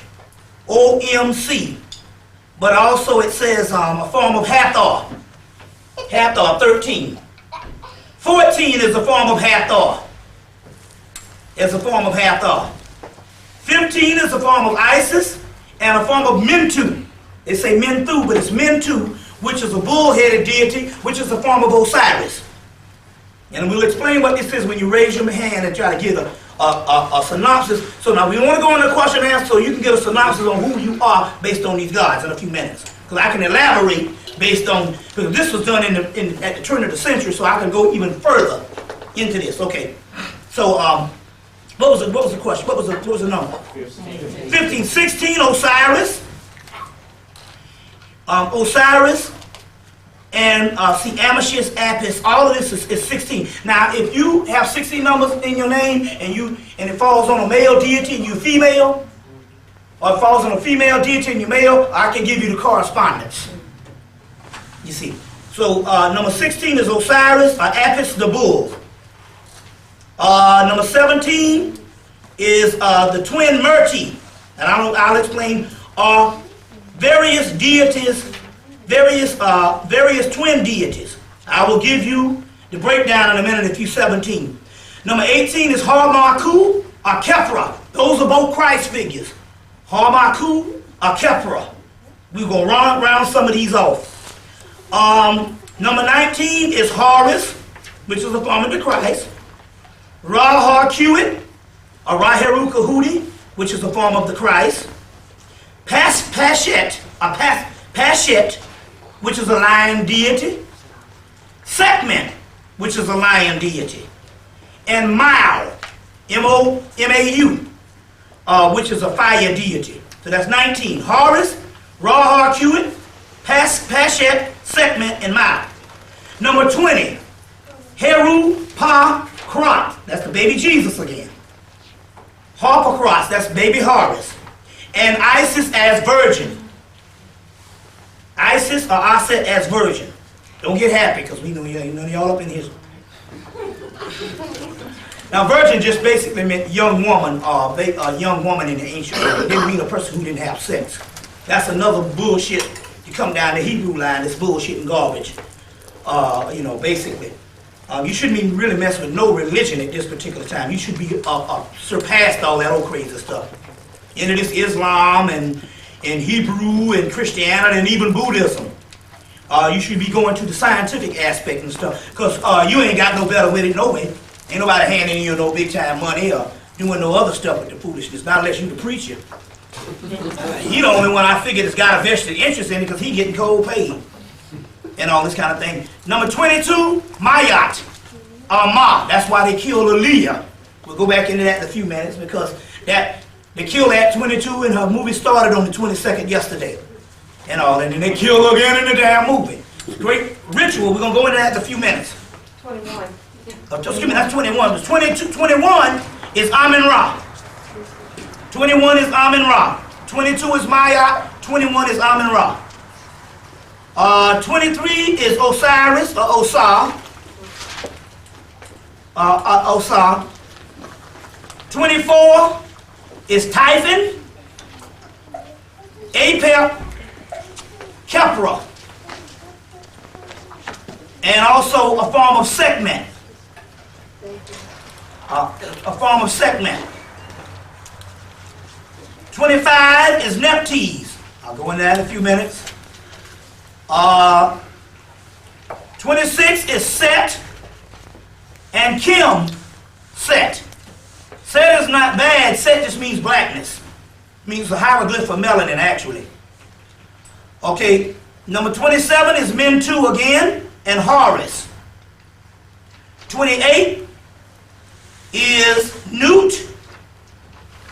But also it says a form of Hathor. Hathor, 13. 14 is a form of Hathor. It's a form of Hathor. 15 is a form of Isis and a form of Mentu. They say Mentu, but it's Mentu, which is a bull-headed deity, which is a form of Osiris. And we'll explain what this is when you raise your hand and try to get a synopsis. So now we want to go into the question and answer so you can get a synopsis on who you are based on these gods in a few minutes. Because I can elaborate based on, because this was done at the turn of the century, so I can go even further into this. Okay. So what was the question? What was the number? 15. 16, Osiris. Osiris, And see, Amashis, Apis, all of this is 16. Now, if you have 16 numbers in your name and it falls on a male deity and you're female, or it falls on a female deity and you're male, I can give you the correspondence. You see. So number 16 is Osiris, Apis, the bull. Number 17 is the twin Merti, and I'll explain. Various deities. Various twin deities. I will give you the breakdown in a minute if you're 17. Number 18 is Harmaku or Kepra. Those are both Christ figures. Harmaku or Kepra. We're going to round some of these off. Number 19 is Horus, which is a form of the Christ. Ra-Har-Kuit or Ra-Heru Kahudi, which is a form of the Christ. Pashet or Pashet, which is a lion deity. Sekhmet, which is a lion deity. And Mau, M-O-M-A-U, which is a fire deity. So that's 19. Horus, Ra-Har-Kuit, Pashet, Sekhmet, and Mau. Number 20, Heru-Pa-Krat. That's the baby Jesus again. Harpocras, that's baby Horus. And Isis as virgin. Isis or Aset as virgin. Don't get happy because we know none of y'all up in here. Now, virgin just basically meant young woman, a young woman in the ancient world. It didn't mean a person who didn't have sex. That's another bullshit. You come down the Hebrew line, it's bullshit and garbage. Basically. You shouldn't even really mess with no religion at this particular time. You should be surpassed all that old crazy stuff. Into this Islam and Hebrew and Christianity and even Buddhism. You should be going to the scientific aspect and stuff, because you ain't got no better with it no way. Ain't nobody handing you no big time money or doing no other stuff with the foolishness, not unless you the preacher. He the only one I figured has got a vested interest in it because he getting cold paid and all this kind of thing. Number 22, Mayat. Ma, that's why they killed Aaliyah. We'll go back into that in a few minutes because they killed that 22 and her movie started on the 22nd yesterday. And then they killed her again in the damn movie. Great ritual. We're going to go into that in a few minutes. 21. Excuse me, that's 21. 21 is Amin Ra. 21 is Amin Ra. 22 is Maya. 21 is Amin Ra. 23 is Osiris or Osar. Osar. 24 is Typhon. Apep. Kepra. And also a form of Sekhmet. A form of Sekhmet. 25 is Neptes. I'll go into that in a few minutes. 26 is Set. And Kim, Set. Set is not bad. Set just means blackness. It means a hieroglyph for melanin, actually. Okay, number 27 is Mentu again, and Horus. 28 is Newt,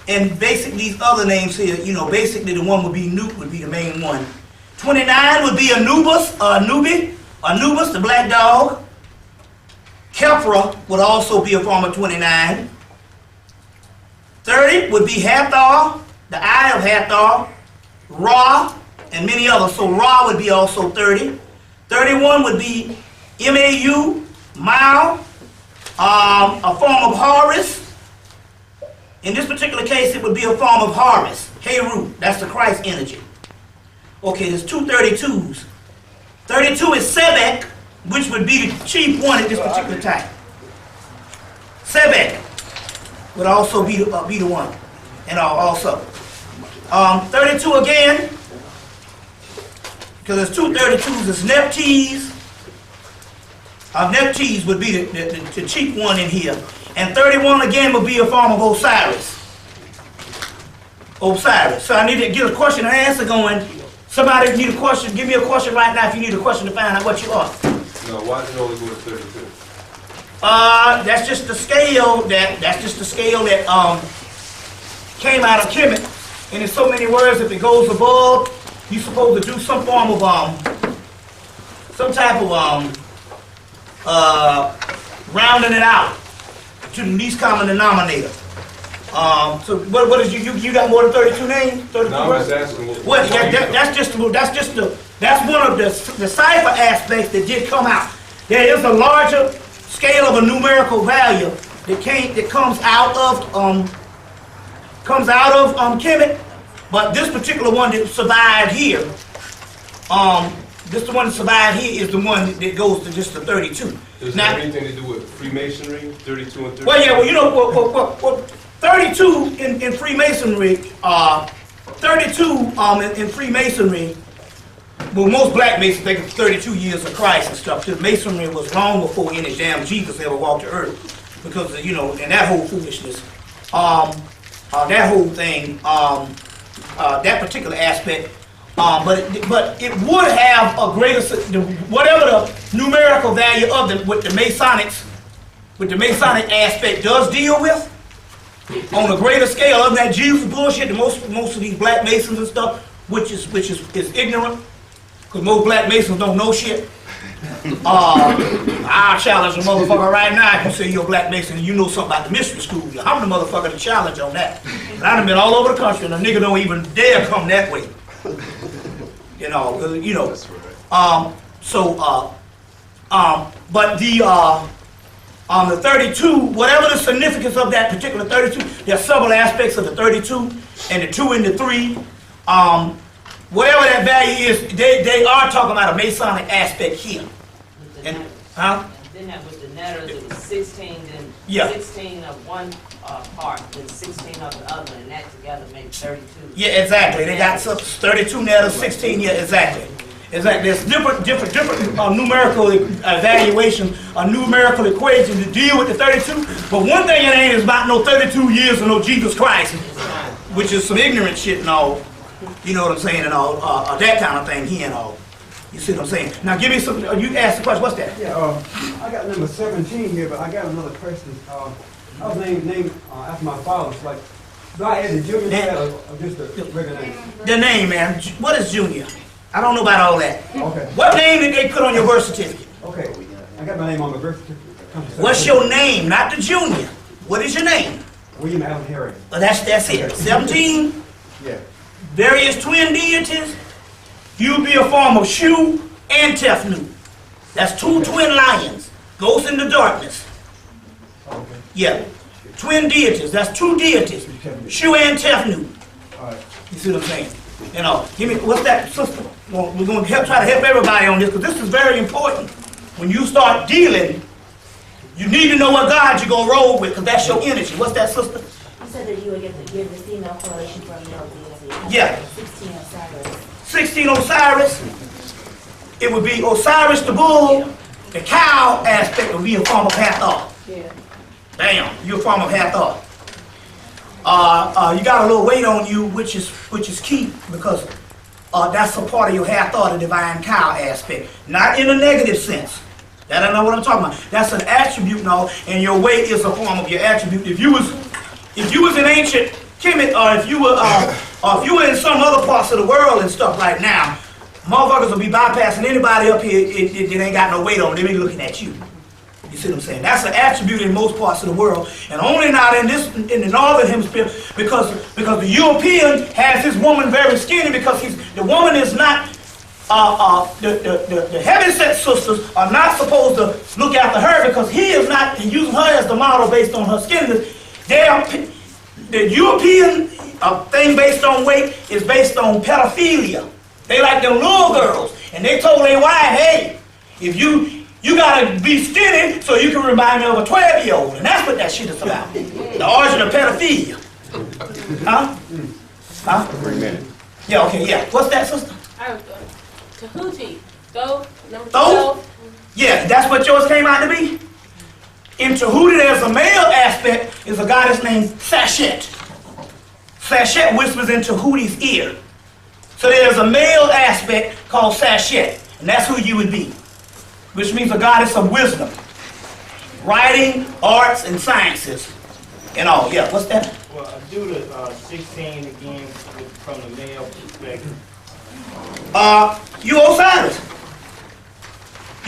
and basically these other names here, basically the one would be Newt, would be the main one. 29 would be Anubis, Anubis, the black dog. Kepra would also be a form of 29. 30 would be Hathor, the eye of Hathor, Ra, and many others. So Ra would be also 30. 31 would be Mau, Mau, a form of Horus. In this particular case, it would be a form of Horus, Heru. That's the Christ energy. Okay, there's two 32s. 32 is Sebek, which would be the chief one at this particular time. Sebek would also be the one, and also 32 again, because there's two 32s. There's Neptes. Neptes would be the chief one in here, and 31 again would be a form of Osiris. Osiris. So I need to get a question and answer going. Somebody need a question? Give me a question right now if you need a question to find out what you are. No, why did it only go to 32? That's just the scale that came out of Kemet. And in so many words, if it goes above, you're supposed to do some form of some type of rounding it out to the least common denominator. So what is you got more than 32 names? 32 No, I'm words? just asking what. Well, that's the cipher aspects that did come out. There is a larger scale of a numerical value that comes out of Kemet, but this particular one that survived here, this the one that survived here is the one that goes to just the 32. Does Now, that have anything to do with Freemasonry, 32 and 33? well, yeah, well, you know, what 32 in Freemasonry, 32 in Freemasonry, well, most black Masons think it's 32 years of Christ and stuff, because Masonry was long before any damn Jesus ever walked the earth, because, you know, and that whole foolishness, that whole thing, that particular aspect, but it would have a greater, whatever the numerical value of them, with the Masonic aspect does deal with, on a greater scale, other than that Jesus bullshit, that most of these black Masons and stuff, which is ignorant, because most black Masons don't know shit. I challenge a motherfucker right now if you say you're a black Mason and you know something about the mystery school. I'm the motherfucker to challenge on that. And I done been all over the country and a nigga don't even dare come that way. You know. That's right. But the 32, whatever the significance of that particular 32, there are several aspects of the 32 and the 2 and the 3. Whatever that value is, they are talking about a Masonic aspect here. And, huh? Then that was the netters, it was 16, then Yeah. 16 of one part, then 16 of the other, and that together makes 32. Yeah, exactly. They got some 32 netters, 16, yeah, exactly. Exactly. There's different numerical evaluation, numerical equation to deal with the 32. But one thing it ain't is about no 32 years of no Jesus Christ, which is some ignorant shit and all. You know what I'm saying, and all that kind of thing here and all. You see what I'm saying? Now give me some. You asked the question. What's that? Yeah, I got number 17 here, but I got another question. I was named after my father. Like, do I add the junior to that or just the regular name? The name, man. What is Junior? I don't know about all that. Okay. What name did they put on your birth certificate? Okay. I got my name on my birth certificate. What's your name? Not the Junior. What is your name? William Allen Harry. Well, that's it. 17. Yeah. Various twin deities. You be a form of Shu and Tefnu. That's two twin lions. Ghosts in the darkness. Okay. Yeah. Twin deities. That's two deities. Shu and Tefnu. All right. You see what I'm saying? You know, give me, what's that, sister? Well, we're going to try to help everybody on this, because this is very important. When you start dealing, you need to know what God you're going to roll with, because that's your energy. What's that, sister? You said that you would give the female correlation for a male deity. Yeah. 16 Osiris. 16 Osiris. It would be Osiris the bull. The cow aspect would be a form of Hathor. Yeah. Damn, you're a form of Hathor. You got a little weight on you, which is key, because that's a part of your Hathor, the divine cow aspect. Not in a negative sense. That I know what I'm talking about. That's an attribute now, and your weight is a form of your attribute. If you was in ancient Kemet, or if you were in some other parts of the world and stuff right now, motherfuckers will be bypassing anybody up here. It ain't got no weight on them. They be looking at you. You see what I'm saying? That's an attribute in most parts of the world, and only not in the northern hemisphere, because the European has his woman very skinny, because the woman is not. The heavyset sisters are not supposed to look after her, because he is not using her as the model based on her skinniness. The European thing based on weight is based on pedophilia. They like them little girls, and they told their wife, hey, if you gotta be skinny so you can remind me of a 12-year-old, and that's what that shit is about. The origin of pedophilia. Huh? 3 minutes. Yeah, okay, yeah. What's that, sister? Tahuti. Go, number Thoth? 12. Yeah, that's what yours came out to be? In Tahuti, there's a male aspect, is a goddess named Sashet. Sashet whispers in Tahuti's ear. So there's a male aspect called Sashet, and that's who you would be, which means a goddess of wisdom, writing, arts, and sciences, and all. Yeah, what's that? Well, due to 16 again from the male perspective. You Osiris.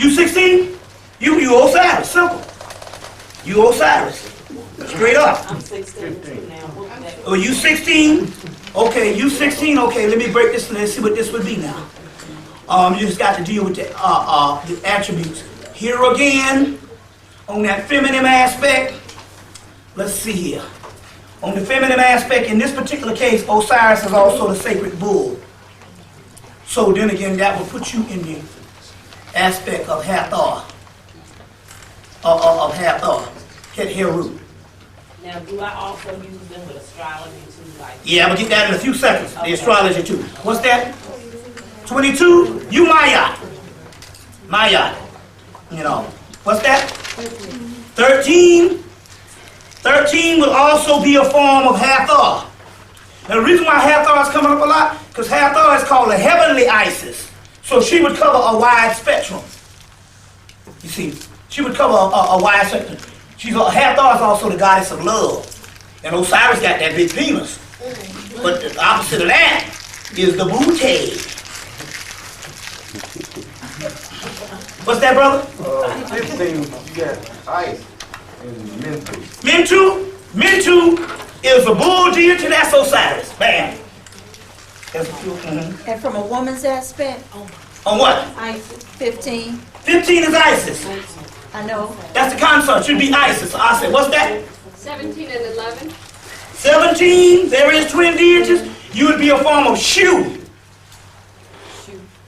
You 16? You Osiris, simple. You Osiris. Straight up. I'm 16 too now. What's that? Oh, you 16? Okay, you 16. Okay, let me break this and let's see what this would be now. You just got to deal with the attributes. Here again, on that feminine aspect, let's see here. On the feminine aspect, in this particular case, Osiris is also the sacred bull. So then again, that will put you in the aspect of Hathor. Of Hathor. Heru. Now, do I also use them with astrology too? Like, Yeah, I'm gonna get that in a few seconds. The astrology too. What's that? 22? You Maya. Maya. You know. What's that? 13? 13 will also be a form of Hathor. Now the reason why Hathor is coming up a lot, because Hathor is called a heavenly Isis. So she would cover a wide spectrum. You see, she would cover a wide spectrum. Hathor is also the goddess of love. And Osiris got that big penis. But the opposite of that is the booty. What's that, brother? 15, you got ice and Mentu. Mentu? Mentu is a bull deity, that's Osiris. Bam. That's And from a woman's aspect, on what? 15, 15 is Isis. I know. That's the consort. Should be Isis. So I said, what's that? 17 and 11. 17, there is twin deities. You would be a form of Shu.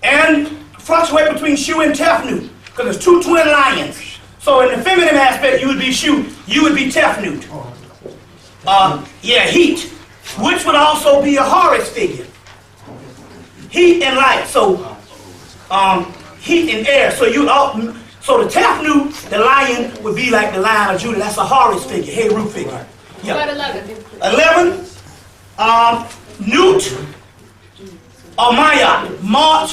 And fluctuate between Shu and Tefnut. Because there's two twin lions. So in the feminine aspect, you would be Shu. You would be Tefnut. Heat. Which would also be a Horus figure. Heat and light. So, heat and air. So so the Tefnut, the lion, would be like the Lion of Judah. That's a Horus figure, Heru figure. What about 11? 11, Newt or Maya. Mart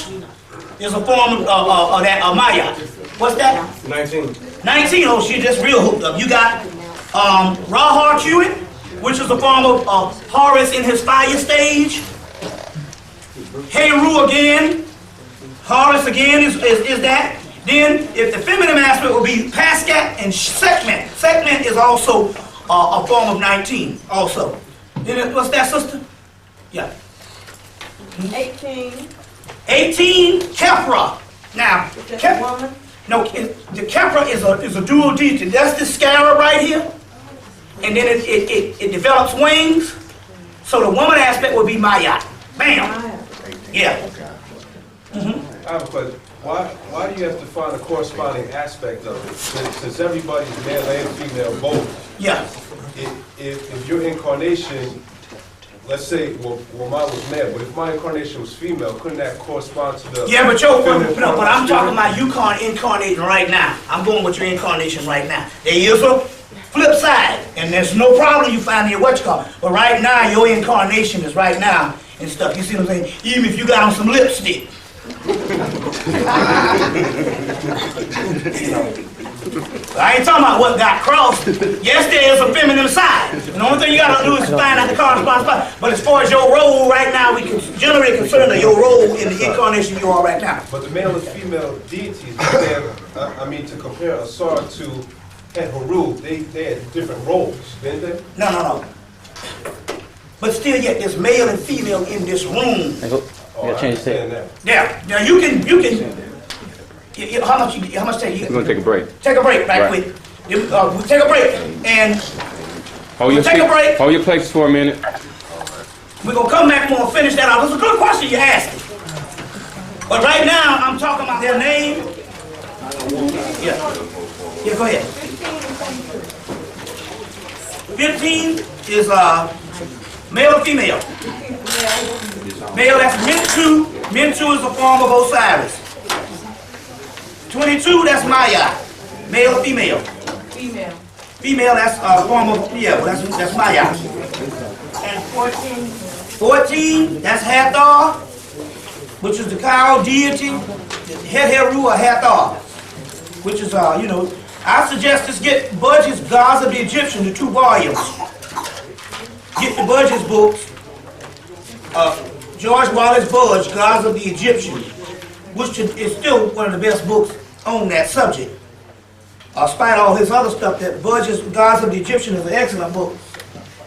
is a form of that, Maya. What's that? 19. 19, oh, she just real hooked up. You got Rahar Hewitt, which is a form of Horus in his fire stage. Heru again. Horus again is that. Then, if the feminine aspect would be Pascat and Sekhmet. Sekhmet is also a form of 19, also. Then, what's that, sister? Yeah. 18, 18, Kepra. Now, Kepra, no, the Kepra is a dual deity. That's the scarab right here. And then it develops wings. So the woman aspect would be Maya. Bam. Yeah. I have a question. Why do you have to find a corresponding aspect of it? Since everybody's male and female both. Yeah. If your incarnation, let's say, well, mine was male, but if my incarnation was female, couldn't that correspond to the... Yeah, but but I'm talking about you incarnating right now. I'm going with your incarnation right now. There is a flip side, and there's no problem you find your whatchamacallit. But right now, your incarnation is right now and stuff. You see what I'm saying? Even if you got on some lipstick. I ain't talking about what got crossed. Yes, there is a feminine side. And the only thing you gotta do is find out the corresponding spot. But as far as your role right now, we can generally consider your role in the incarnation you are right now. But the male and female deities, to compare Asar to Heru, they had different roles, didn't they? No. But still yet, there's male and female in this room. Oh, I understand that. Yeah. Now you can. How much take you? We're gonna take a break. Take a break, right quick. We'll take a break and take a break. Hold your places for a minute. We're gonna come back and we'll finish that off. It's a good question you asked. But right now I'm talking about their name. Yeah, go ahead. 15 is male or female? Male, that's Mentu. Mentu is a form of Osiris. 22, that's Maya. Male or female? female. Female, that's a form of, that's Maya. And 14, 14, that's Hathor, which is the cow deity. Heru or Hathor, which is, I suggest just get Budge's Gods of the Egyptian, the 2 volumes. Get the Budge's books. George Wallace Budge, Gods of the Egyptian, which is still one of the best books on that subject. Despite all his other stuff, that Budge's Gods of the Egyptian is an excellent book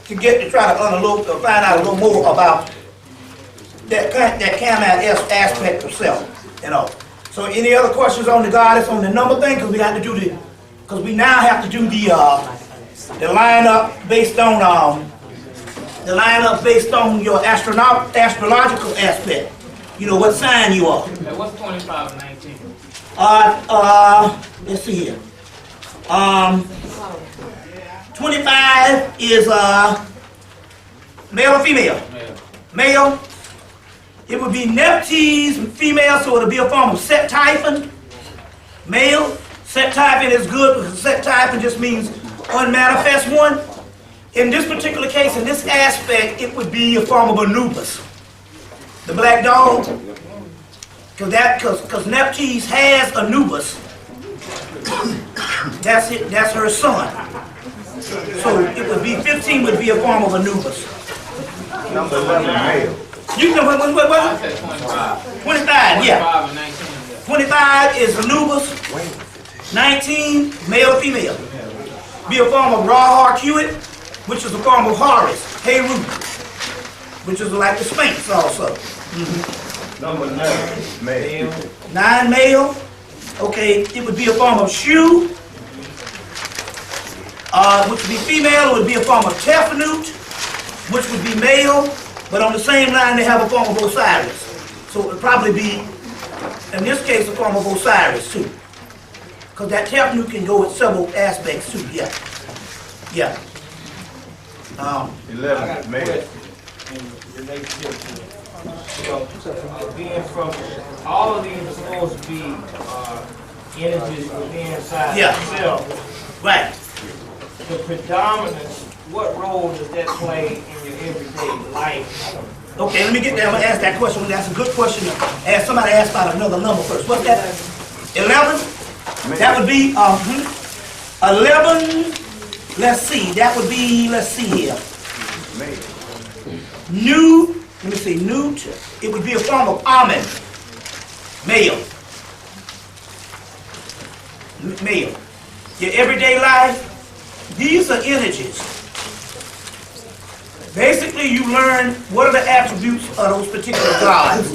to try to find out a little more about that Kemet aspect of self, you know. So any other questions on the goddess, on the number thing? Because we got to do because we now have to do the lineup based on your astrological aspect. You know what sign you are. What's 25 and 19? Let's see here. 25 is male or female? Male. It would be Neptune's female, so it'll be a form of set typhon. Male. Set typhon is good because set typhon just means unmanifest one. In this particular case, in this aspect, it would be a form of Anubis, the black dog. Because Neptune's has Anubis. That's it. That's her son. So it would be 15 would be a form of Anubis. Number 11, male. You know what? I said 25. 25, yeah. 25 and 19. 25 is Anubis. 19 male or female. Be a form of Ra Harcuit, which is a form of Horus, Heru, which is like the Sphinx also. Number 9, male. 9 male. Okay, it would be a form of Shu, which would be female. It would be a form of Tefnut, which would be male, but on the same line they have a form of Osiris. So it would probably be, in this case, a form of Osiris too. Because that Tefnut can go with several aspects too, yeah. Yeah. 11, male. Being from all of these are supposed to be energies within inside itself. Right. The predominance, what role does that play in your everyday life? Okay, let me get there. I'm going to ask that question. That's a good question. Somebody asked about another number first. What's that? 11? That would be 11. Let's see. That would be, let's see here. New, let me see, Newt. It would be a form of Amen. Male. Male. Your everyday life, these are energies. Basically, you learn what are the attributes of those particular gods.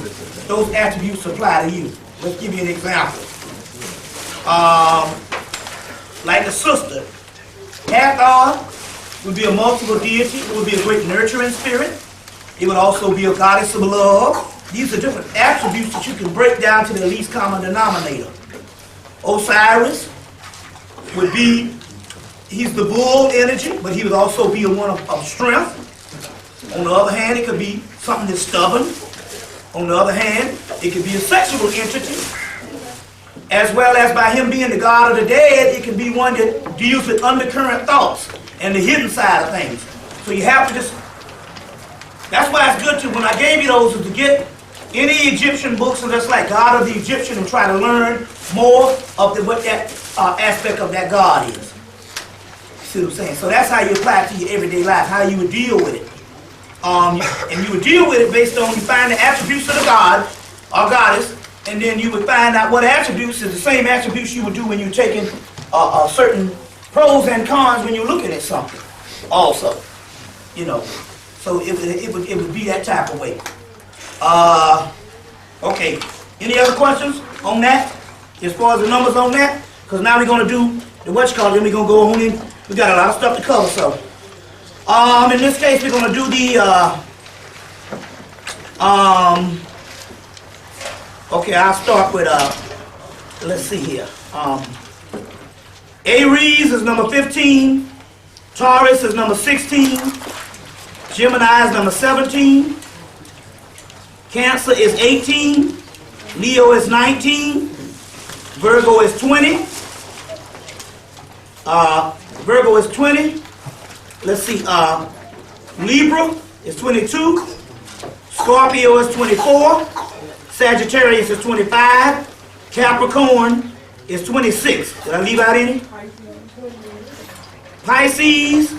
Those attributes apply to you. Let's give you an example. Like the sister, Hathor would be a multiple deity. It would be a great nurturing spirit. It would also be a goddess of love. These are different attributes that you can break down to the least common denominator. Osiris would be, he's the bull energy, but he would also be a one of strength. On the other hand, it could be something that's stubborn. On the other hand, it could be a sexual entity. As well as by him being the god of the dead, it can be one that deals with undercurrent thoughts and the hidden side of things. So you have to just, that's why it's good to, when I gave you those, is to get any Egyptian books and just like God of the Egyptian and try to learn more of what that aspect of that God is. See what I'm saying? So that's how you apply it to your everyday life, how you would deal with it. And you would deal with it based on, you find the attributes of the god or goddess, and then you would find out what attributes is the same attributes you would do when you're taking certain pros and cons when you're looking at something also, you know. So it would be that type of way. Okay, any other questions on that as far as the numbers on that? Because now we're going to do the whatchamacallit, then we're going to go on in. We got a lot of stuff to cover, so. In this case, we're going to do the, okay, I'll start with, let's see here. Aries is number 15. Taurus is number 16. Gemini is number 17. Cancer is 18. Leo is 19. Virgo is 20. Virgo is 20. Let's see, Libra is 22. Scorpio is 24. Sagittarius is 25. Capricorn is 26. Did I leave out any? Pisces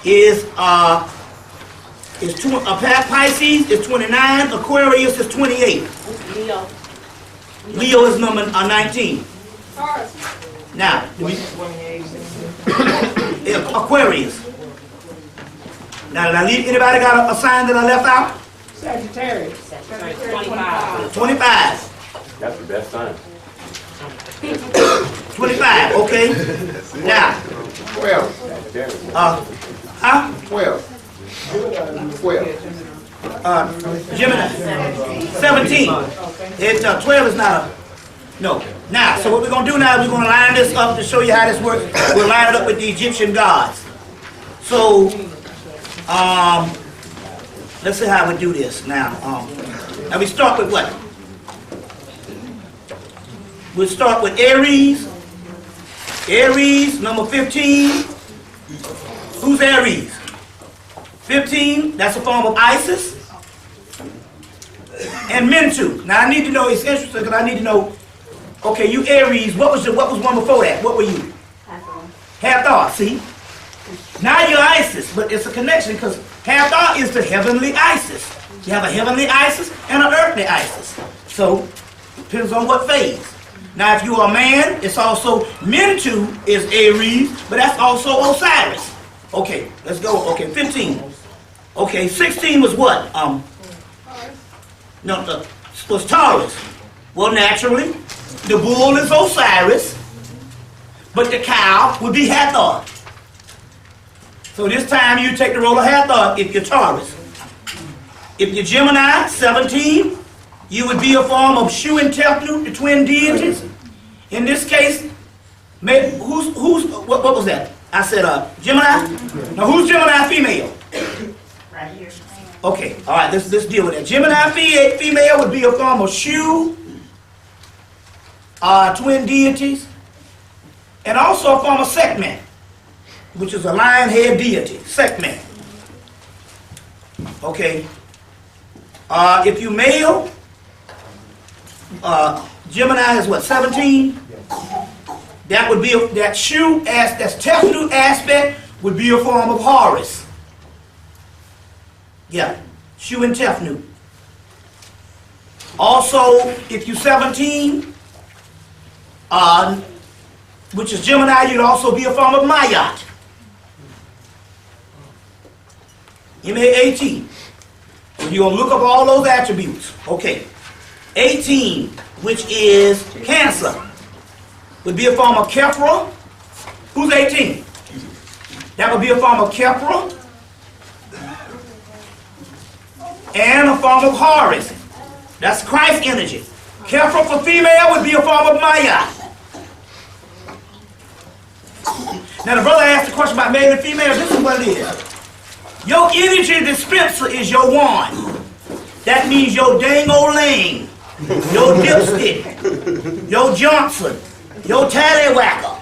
is Pisces is 29. Aquarius is 28. Leo is number 19. Taurus. Now, Aquarius. Now, did I leave, anybody got a sign that I left out? Sagittarius. 25. That's the best time. 25, okay. Now, 12. huh? 12. 12. Gemini. 17. 12 is not a, no. Now, so what we're going to do now is we're going to line this up to show you how this works. We'll line it up with the Egyptian gods. So, let's see how we do this now. Now we start with what? We'll start with Aries. Aries, number 15. Who's Aries? 15, that's a form of Isis. And Mentu. Now I need to know, it's interesting because I need to know, okay, you Aries, what was one before that? What were you? Hathor, see? Now you're Isis, but it's a connection because Hathor is the heavenly Isis. You have a heavenly Isis and an earthly Isis. So, depends on what phase. Now if you are a man, it's also, Mentu is Aries, but that's also Osiris. Okay, let's go. Okay, 15. Okay, 16 was what? Was Taurus. Well, naturally, the bull is Osiris, but the cow would be Hathor. So this time you take the role of Hathor if you're Taurus. If you're Gemini, 17, you would be a form of Shu and Tefnut, the twin deities. In this case, what was that? I said Gemini? Now who's Gemini female? Right here. Okay, all right, let's deal with that. Gemini female would be a form of Shu, twin deities, and also a form of Sekhmet, which is a lion head deity, Sekhmet. Okay. If you male, Gemini is what, 17? That would be that Shu that's Tefnut aspect would be a form of Horus. Yeah, Shu and Tefnut. Also, if you're 17, which is Gemini, you'd also be a form of Mayat. M-A-A-T. So you're going to look up all those attributes. Okay. 18, which is Cancer, would be a form of Kephra. Who's 18? That would be a form of Kephra. And a form of Horus. That's Christ energy. Kephra for female would be a form of Maya. Now the brother asked the question about male and female. This is what it is. Your energy dispenser is your wand. That means your dang old lane, your dipstick, your Johnson, your tallywhacker.